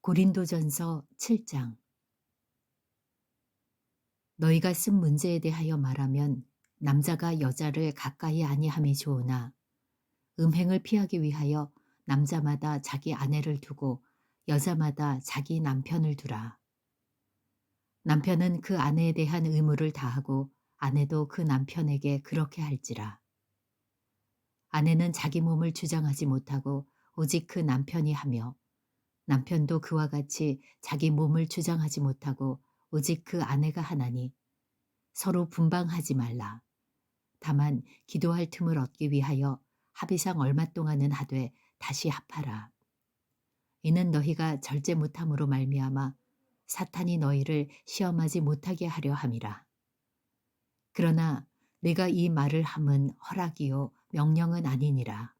고린도전서 7장. 너희가 쓴 문제에 대하여 말하면 남자가 여자를 가까이 아니함이 좋으나 음행을 피하기 위하여 남자마다 자기 아내를 두고 여자마다 자기 남편을 두라. 남편은 그 아내에 대한 의무를 다하고 아내도 그 남편에게 그렇게 할지라. 아내는 자기 몸을 주장하지 못하고 오직 그 남편이 하며 남편도 그와 같이 자기 몸을 주장하지 못하고 오직 그 아내가 하나니 서로 분방하지 말라. 다만 기도할 틈을 얻기 위하여 합의상 얼마 동안은 하되 다시 합하라. 이는 너희가 절제 못함으로 말미암아 사탄이 너희를 시험하지 못하게 하려 함이라. 그러나 내가 이 말을 함은 허락이요 명령은 아니니라.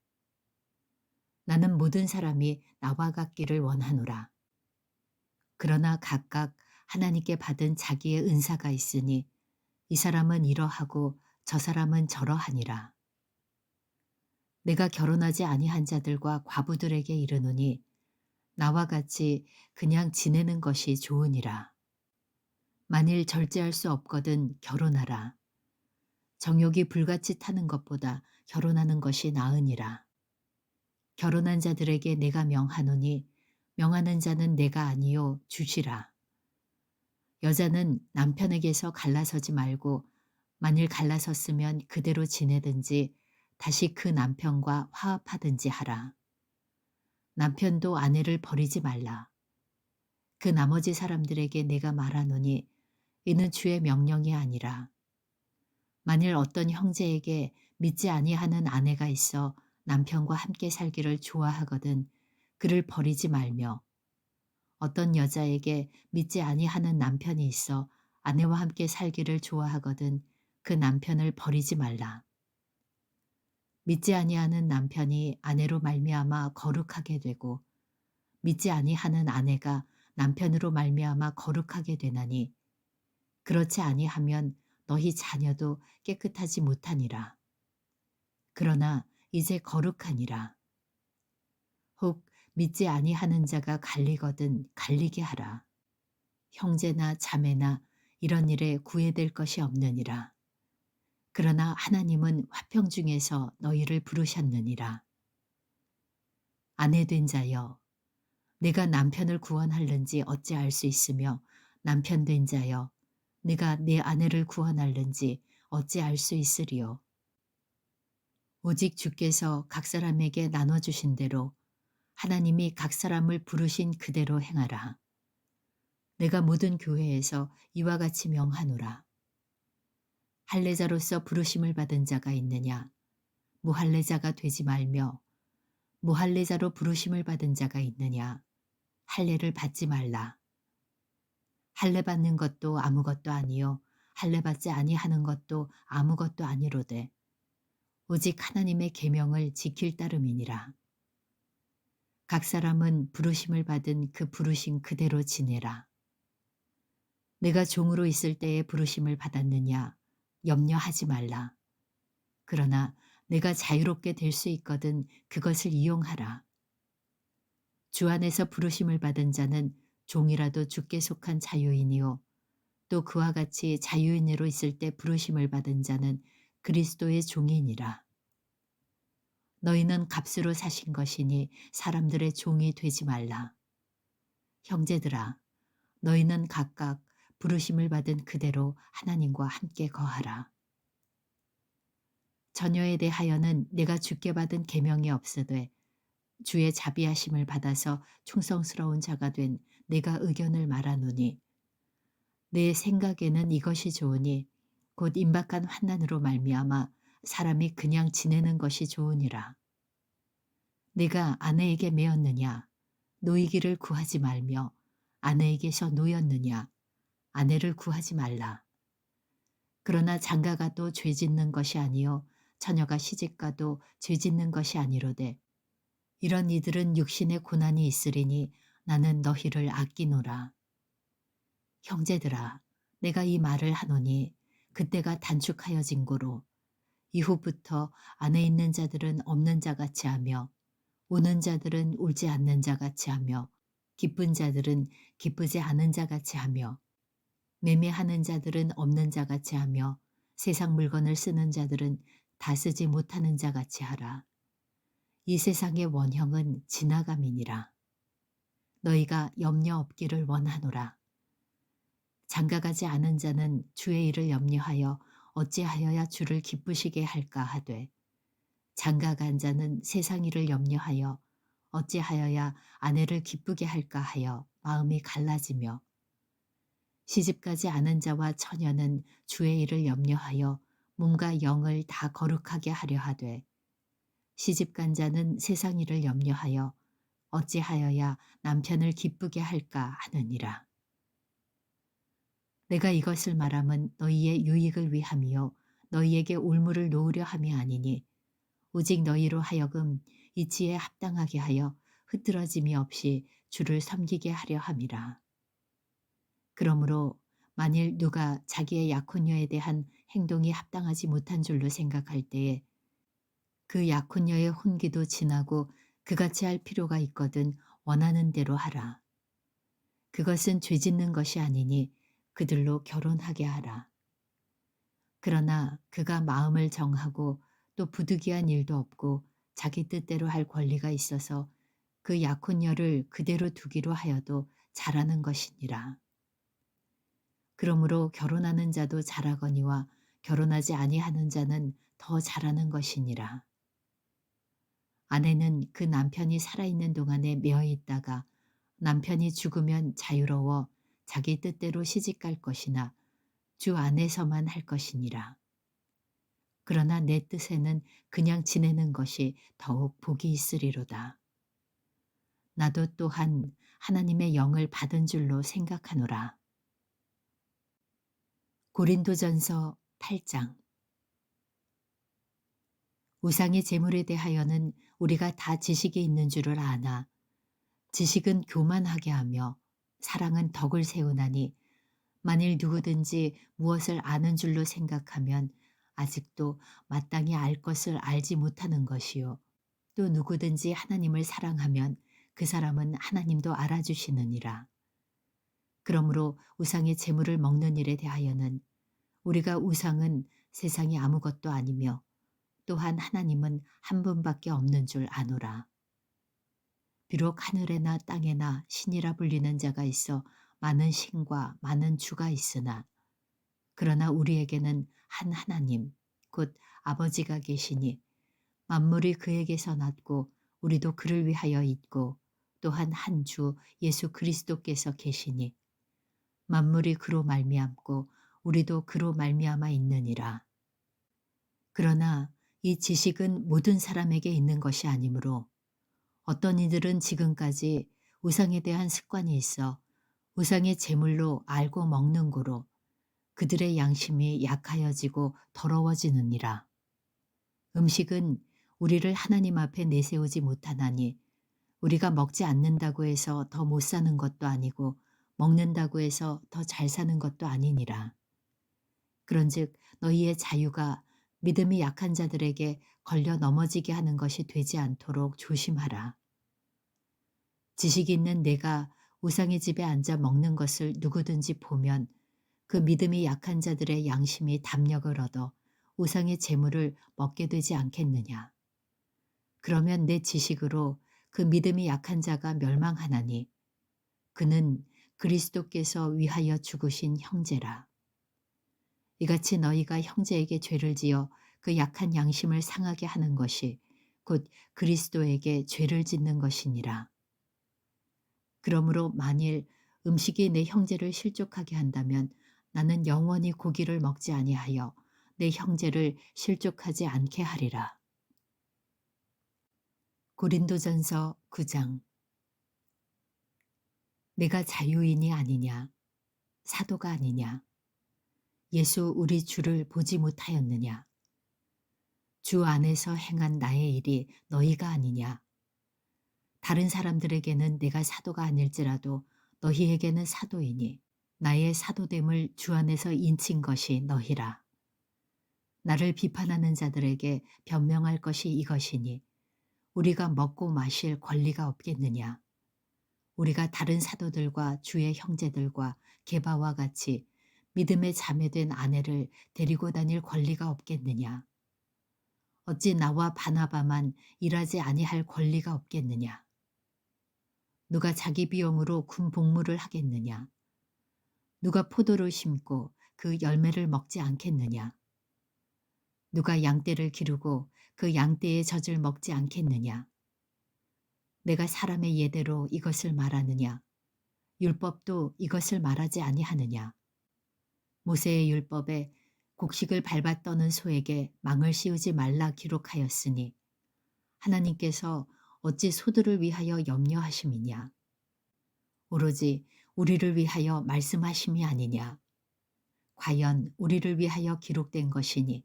나는 모든 사람이 나와 같기를 원하노라. 그러나 각각 하나님께 받은 자기의 은사가 있으니 이 사람은 이러하고 저 사람은 저러하니라. 내가 결혼하지 아니한 자들과 과부들에게 이르노니 나와 같이 그냥 지내는 것이 좋으니라. 만일 절제할 수 없거든 결혼하라. 정욕이 불같이 타는 것보다 결혼하는 것이 나으니라. 결혼한 자들에게 내가 명하노니 명하는 자는 내가 아니요 주시라. 여자는 남편에게서 갈라서지 말고 만일 갈라섰으면 그대로 지내든지 다시 그 남편과 화합하든지 하라. 남편도 아내를 버리지 말라. 그 나머지 사람들에게 내가 말하노니 이는 주의 명령이 아니라. 만일 어떤 형제에게 믿지 아니하는 아내가 있어 남편과 함께 살기를 좋아하거든 그를 버리지 말며 어떤 여자에게 믿지 아니하는 남편이 있어 아내와 함께 살기를 좋아하거든 그 남편을 버리지 말라. 믿지 아니하는 남편이 아내로 말미암아 거룩하게 되고 믿지 아니하는 아내가 남편으로 말미암아 거룩하게 되나니 그렇지 아니하면 너희 자녀도 깨끗하지 못하니라. 그러나 이제 거룩하니라. 혹 믿지 아니하는 자가 갈리거든 갈리게 하라. 형제나 자매나 이런 일에 구애될 것이 없느니라. 그러나 하나님은 화평 중에서 너희를 부르셨느니라. 아내 된 자여, 내가 남편을 구원할는지 어찌 알 수 있으며 남편 된 자여, 내가 내 아내를 구원할는지 어찌 알 수 있으리요. 오직 주께서 각 사람에게 나눠주신 대로 하나님이 각 사람을 부르신 그대로 행하라. 내가 모든 교회에서 이와 같이 명하노라. 할례자로서 부르심을 받은 자가 있느냐? 무할례자가 되지 말며 무할례자로 부르심을 받은 자가 있느냐? 할례를 받지 말라. 할례 받는 것도 아무것도 아니요 할례 받지 아니하는 것도 아무것도 아니로되 오직 하나님의 계명을 지킬 따름이니라. 각 사람은 부르심을 받은 그 부르심 그대로 지내라. 내가 종으로 있을 때에 부르심을 받았느냐 염려하지 말라. 그러나 내가 자유롭게 될 수 있거든 그것을 이용하라. 주 안에서 부르심을 받은 자는 종이라도 주께 속한 자유인이요 또 그와 같이 자유인으로 있을 때 부르심을 받은 자는 그리스도의 종이니라. 너희는 값으로 사신 것이니 사람들의 종이 되지 말라. 형제들아, 너희는 각각 부르심을 받은 그대로 하나님과 함께 거하라. 자녀에 대하여는 내가 주께 받은 계명이 없으되 주의 자비하심을 받아서 충성스러운 자가 된 내가 의견을 말하노니 내 생각에는 이것이 좋으니 곧 임박한 환난으로 말미암아 사람이 그냥 지내는 것이 좋으니라. 내가 아내에게 매었느냐 노이기를 구하지 말며 아내에게서 노였느냐 아내를 구하지 말라. 그러나 장가가도 죄 짓는 것이 아니요 처녀가 시집가도 죄 짓는 것이 아니로되 이런 이들은 육신의 고난이 있으리니 나는 너희를 아끼노라. 형제들아, 내가 이 말을 하노니 그때가 단축하여진 고로 이후부터 안에 있는 자들은 없는 자같이 하며 우는 자들은 울지 않는 자같이 하며 기쁜 자들은 기쁘지 않은 자같이 하며 매매하는 자들은 없는 자같이 하며 세상 물건을 쓰는 자들은 다 쓰지 못하는 자같이 하라. 이 세상의 원형은 지나감이니라. 너희가 염려 없기를 원하노라. 장가가지 않은 자는 주의 일을 염려하여 어찌하여야 주를 기쁘시게 할까 하되 장가간 자는 세상 일을 염려하여 어찌하여야 아내를 기쁘게 할까 하여 마음이 갈라지며 시집가지 않은 자와 처녀는 주의 일을 염려하여 몸과 영을 다 거룩하게 하려 하되 시집간 자는 세상 일을 염려하여 어찌하여야 남편을 기쁘게 할까 하느니라. 내가 이것을 말함은 너희의 유익을 위함이요 너희에게 올무를 놓으려 함이 아니니 오직 너희로 하여금 이치에 합당하게 하여 흐트러짐이 없이 주를 섬기게 하려 함이라. 그러므로 만일 누가 자기의 약혼녀에 대한 행동이 합당하지 못한 줄로 생각할 때에 그 약혼녀의 혼기도 지나고 그같이 할 필요가 있거든 원하는 대로 하라. 그것은 죄짓는 것이 아니니 그들로 결혼하게 하라. 그러나 그가 마음을 정하고 또 부득이한 일도 없고 자기 뜻대로 할 권리가 있어서 그 약혼녀를 그대로 두기로 하여도 잘하는 것이니라. 그러므로 결혼하는 자도 잘하거니와 결혼하지 아니하는 자는 더 잘하는 것이니라. 아내는 그 남편이 살아있는 동안에 매어 있다가 남편이 죽으면 자유로워 자기 뜻대로 시집갈 것이나 주 안에서만 할 것이니라. 그러나 내 뜻에는 그냥 지내는 것이 더욱 복이 있으리로다. 나도 또한 하나님의 영을 받은 줄로 생각하노라. 고린도전서 8장. 우상의 제물에 대하여는 우리가 다 지식이 있는 줄을 아나 지식은 교만하게 하며 사랑은 덕을 세우나니 만일 누구든지 무엇을 아는 줄로 생각하면 아직도 마땅히 알 것을 알지 못하는 것이요 또 누구든지 하나님을 사랑하면 그 사람은 하나님도 알아주시느니라. 그러므로 우상의 제물을 먹는 일에 대하여는 우리가 우상은 세상이 아무것도 아니며 또한 하나님은 한 분밖에 없는 줄 아노라. 비록 하늘에나 땅에나 신이라 불리는 자가 있어 많은 신과 많은 주가 있으나 그러나 우리에게는 한 하나님 곧 아버지가 계시니 만물이 그에게서 났고 우리도 그를 위하여 있고 또한 한 주 예수 그리스도께서 계시니 만물이 그로 말미암고 우리도 그로 말미암아 있느니라. 그러나 이 지식은 모든 사람에게 있는 것이 아니므로 어떤 이들은 지금까지 우상에 대한 습관이 있어 우상의 제물로 알고 먹는 고로 그들의 양심이 약하여지고 더러워지느니라. 음식은 우리를 하나님 앞에 내세우지 못하나니 우리가 먹지 않는다고 해서 더 못 사는 것도 아니고 먹는다고 해서 더 잘 사는 것도 아니니라. 그런즉 너희의 자유가 믿음이 약한 자들에게 걸려 넘어지게 하는 것이 되지 않도록 조심하라. 지식이 있는 내가 우상의 집에 앉아 먹는 것을 누구든지 보면 그 믿음이 약한 자들의 양심이 담력을 얻어 우상의 재물을 먹게 되지 않겠느냐. 그러면 내 지식으로 그 믿음이 약한 자가 멸망하나니 그는 그리스도께서 위하여 죽으신 형제라. 이같이 너희가 형제에게 죄를 지어 그 약한 양심을 상하게 하는 것이 곧 그리스도에게 죄를 짓는 것이니라. 그러므로 만일 음식이 내 형제를 실족하게 한다면 나는 영원히 고기를 먹지 아니하여 내 형제를 실족하지 않게 하리라. 고린도전서 9장. 내가 자유인이 아니냐 사도가 아니냐 예수 우리 주를 보지 못하였느냐 주 안에서 행한 나의 일이 너희가 아니냐 다른 사람들에게는 내가 사도가 아닐지라도 너희에게는 사도이니 나의 사도됨을 주 안에서 인친 것이 너희라. 나를 비판하는 자들에게 변명할 것이 이것이니 우리가 먹고 마실 권리가 없겠느냐. 우리가 다른 사도들과 주의 형제들과 게바와 같이 믿음의 자매된 아내를 데리고 다닐 권리가 없겠느냐? 어찌 나와 바나바만 일하지 아니할 권리가 없겠느냐? 누가 자기 비용으로 군 복무를 하겠느냐? 누가 포도를 심고 그 열매를 먹지 않겠느냐? 누가 양떼를 기르고 그 양떼의 젖을 먹지 않겠느냐? 내가 사람의 예대로 이것을 말하느냐? 율법도 이것을 말하지 아니하느냐? 모세의 율법에 곡식을 밟아 떠는 소에게 망을 씌우지 말라 기록하였으니 하나님께서 어찌 소들을 위하여 염려하심이냐? 오로지 우리를 위하여 말씀하심이 아니냐? 과연 우리를 위하여 기록된 것이니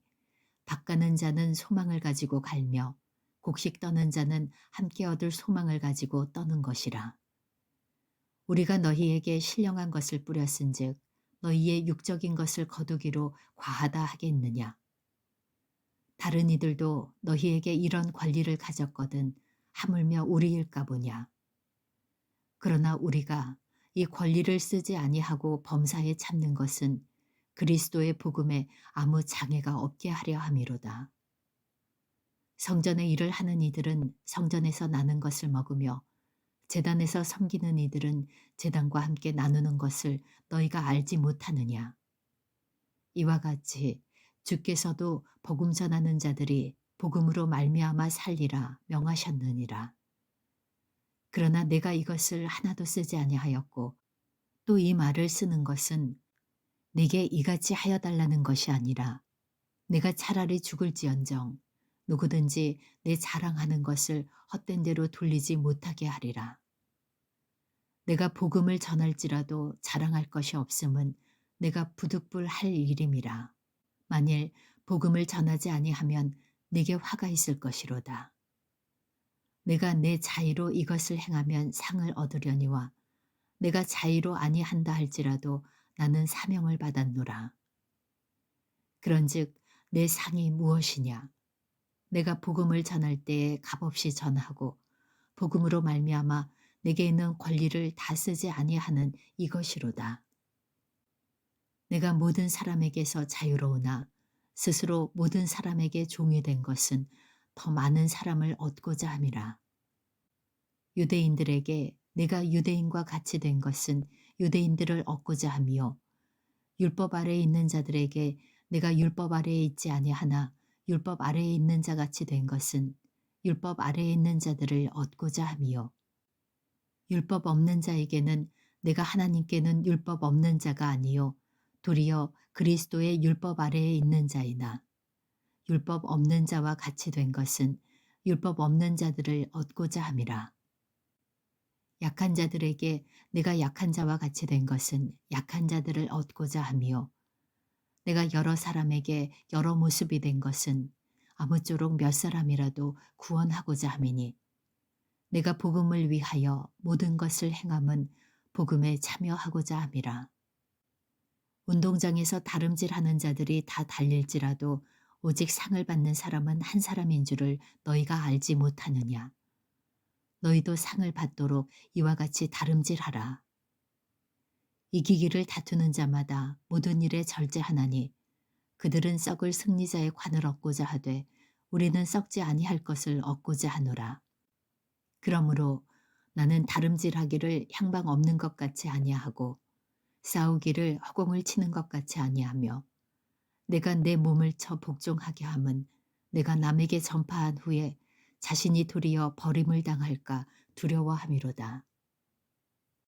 밭가는 자는 소망을 가지고 갈며 곡식 떠는 자는 함께 얻을 소망을 가지고 떠는 것이라. 우리가 너희에게 신령한 것을 뿌렸은즉 너희의 육적인 것을 거두기로 과하다 하겠느냐. 다른 이들도 너희에게 이런 권리를 가졌거든 하물며 우리일까 보냐. 그러나 우리가 이 권리를 쓰지 아니하고 범사에 참는 것은 그리스도의 복음에 아무 장애가 없게 하려 함이로다. 성전의 일을 하는 이들은 성전에서 나는 것을 먹으며 제단에서 섬기는 이들은 제단과 함께 나누는 것을 너희가 알지 못하느냐. 이와 같이 주께서도 복음 전하는 자들이 복음으로 말미암아 살리라 명하셨느니라. 그러나 내가 이것을 하나도 쓰지 아니하였고 또 이 말을 쓰는 것은 내게 이같이 하여 달라는 것이 아니라 내가 차라리 죽을지언정 누구든지 내 자랑하는 것을 헛된 대로 돌리지 못하게 하리라. 내가 복음을 전할지라도 자랑할 것이 없음은 내가 부득불 할 일임이라. 만일 복음을 전하지 아니하면 내게 화가 있을 것이로다. 내가 내 자의로 이것을 행하면 상을 얻으려니와 내가 자의로 아니한다 할지라도 나는 사명을 받았노라. 그런즉 내 상이 무엇이냐? 내가 복음을 전할 때에 값없이 전하고 복음으로 말미암아 내게 있는 권리를 다 쓰지 아니하는 이것이로다. 내가 모든 사람에게서 자유로우나 스스로 모든 사람에게 종이 된 것은 더 많은 사람을 얻고자 함이라. 유대인들에게 내가 유대인과 같이 된 것은 유대인들을 얻고자 함이요 율법 아래에 있는 자들에게 내가 율법 아래에 있지 아니하나 율법 아래에 있는 자 같이 된 것은 율법 아래에 있는 자들을 얻고자 함이요 율법 없는 자에게는 내가 하나님께는 율법 없는 자가 아니요 도리어 그리스도의 율법 아래에 있는 자이나 율법 없는 자와 같이 된 것은 율법 없는 자들을 얻고자 함이라. 약한 자들에게 내가 약한 자와 같이 된 것은 약한 자들을 얻고자 함이요 내가 여러 사람에게 여러 모습이 된 것은 아무쪼록 몇 사람이라도 구원하고자 함이니 내가 복음을 위하여 모든 것을 행함은 복음에 참여하고자 함이라. 운동장에서 다름질하는 자들이 다 달릴지라도 오직 상을 받는 사람은 한 사람인 줄을 너희가 알지 못하느냐. 너희도 상을 받도록 이와 같이 다름질하라. 이기기를 다투는 자마다 모든 일에 절제하나니 그들은 썩을 승리자의 관을 얻고자 하되 우리는 썩지 아니할 것을 얻고자 하노라. 그러므로 나는 다름질하기를 향방 없는 것 같이 아니하고 싸우기를 허공을 치는 것 같이 아니하며 내가 내 몸을 쳐 복종하게 함은 내가 남에게 전파한 후에 자신이 도리어 버림을 당할까 두려워함이로다.